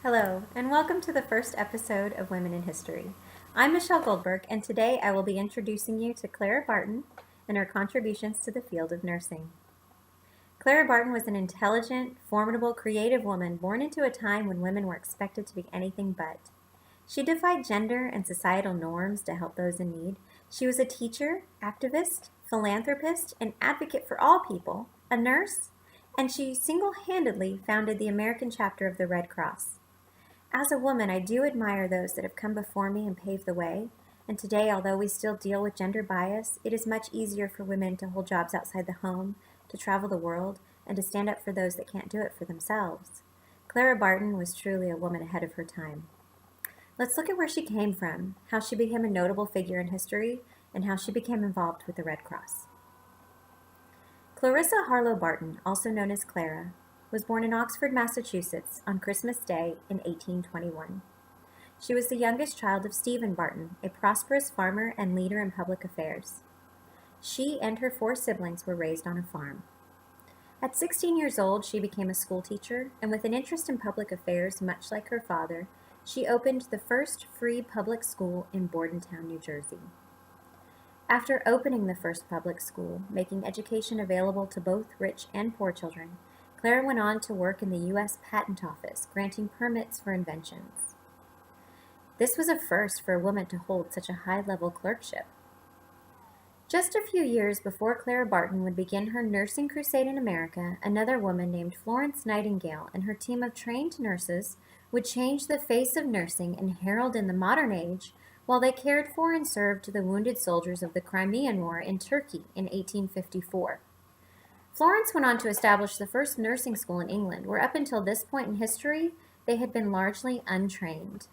Hello, and welcome to the first episode of Women in History. I'm Michelle Goldberg, and today I will be introducing you to Clara Barton and her contributions to the field of nursing. Clara Barton was an intelligent, formidable, creative woman born into a time when women were expected to be anything but. She defied gender and societal norms to help those in need. She was a teacher, activist, philanthropist, and advocate for all people, a nurse, and she single-handedly founded the American chapter of the Red Cross. As a woman, I do admire those that have come before me and paved the way. And today, although we still deal with gender bias, it is much easier for women to hold jobs outside the home, to travel the world, and to stand up for those that can't do it for themselves. Clara Barton was truly a woman ahead of her time. Let's look at where she came from, how she became a notable figure in history, and how she became involved with the Red Cross. Clarissa Harlow Barton, also known as Clara, was born in Oxford, Massachusetts on Christmas Day in 1821. She was the youngest child of Stephen Barton, a prosperous farmer and leader in public affairs. She and her 4 siblings were raised on a farm. At 16 years old, she became a schoolteacher, and with an interest in public affairs much like her father, she opened the first free public school in Bordentown, New Jersey. After opening the first public school, making education available to both rich and poor children, Clara went on to work in the U.S. Patent Office, granting permits for inventions. This was a first for a woman to hold such a high-level clerkship. Just a few years before Clara Barton would begin her nursing crusade in America, another woman named Florence Nightingale and her team of trained nurses would change the face of nursing and herald in the modern age while they cared for and served the wounded soldiers of the Crimean War in Turkey in 1854. Florence went on to establish the first nursing school in England, where up until this point in history, they had been largely untrained.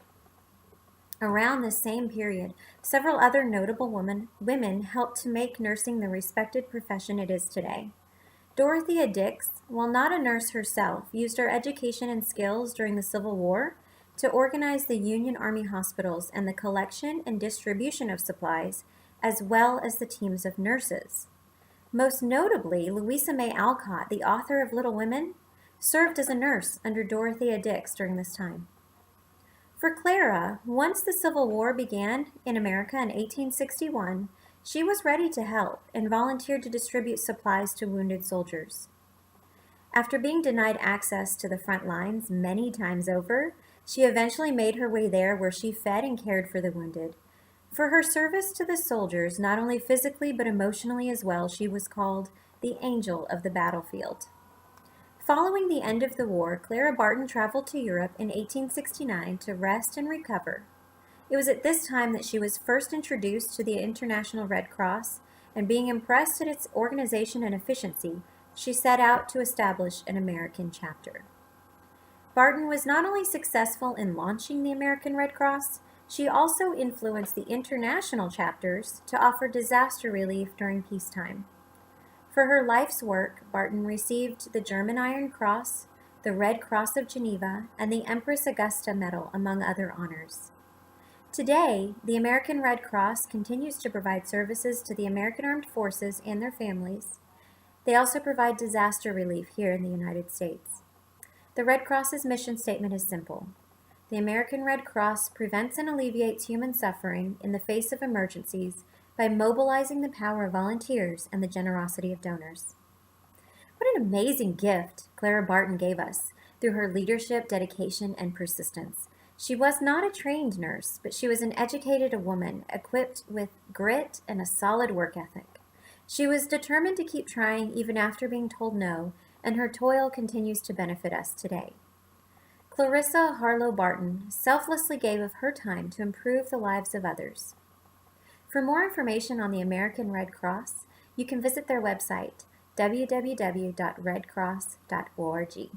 Around this same period, several other notable women helped to make nursing the respected profession it is today. Dorothea Dix, while not a nurse herself, used her education and skills during the Civil War to organize the Union Army hospitals and the collection and distribution of supplies, as well as the teams of nurses. Most notably, Louisa May Alcott, the author of Little Women, served as a nurse under Dorothea Dix during this time. For Clara, once the Civil War began in America in 1861, she was ready to help and volunteered to distribute supplies to wounded soldiers. After being denied access to the front lines many times over, she eventually made her way there where she fed and cared for the wounded. For her service to the soldiers, not only physically but emotionally as well, she was called the Angel of the Battlefield. Following the end of the war, Clara Barton traveled to Europe in 1869 to rest and recover. It was at this time that she was first introduced to the International Red Cross, and being impressed at its organization and efficiency, she set out to establish an American chapter. Barton was not only successful in launching the American Red Cross, she also influenced the international chapters to offer disaster relief during peacetime. For her life's work, Barton received the German Iron Cross, the Red Cross of Geneva, and the Empress Augusta Medal, among other honors. Today, the American Red Cross continues to provide services to the American Armed Forces and their families. They also provide disaster relief here in the United States. The Red Cross's mission statement is simple. The American Red Cross prevents and alleviates human suffering in the face of emergencies by mobilizing the power of volunteers and the generosity of donors. What an amazing gift Clara Barton gave us through her leadership, dedication, and persistence. She was not a trained nurse, but she was an educated woman equipped with grit and a solid work ethic. She was determined to keep trying even after being told no, and her toil continues to benefit us today. Clarissa Harlow Barton selflessly gave of her time to improve the lives of others. For more information on the American Red Cross, you can visit their website, www.redcross.org.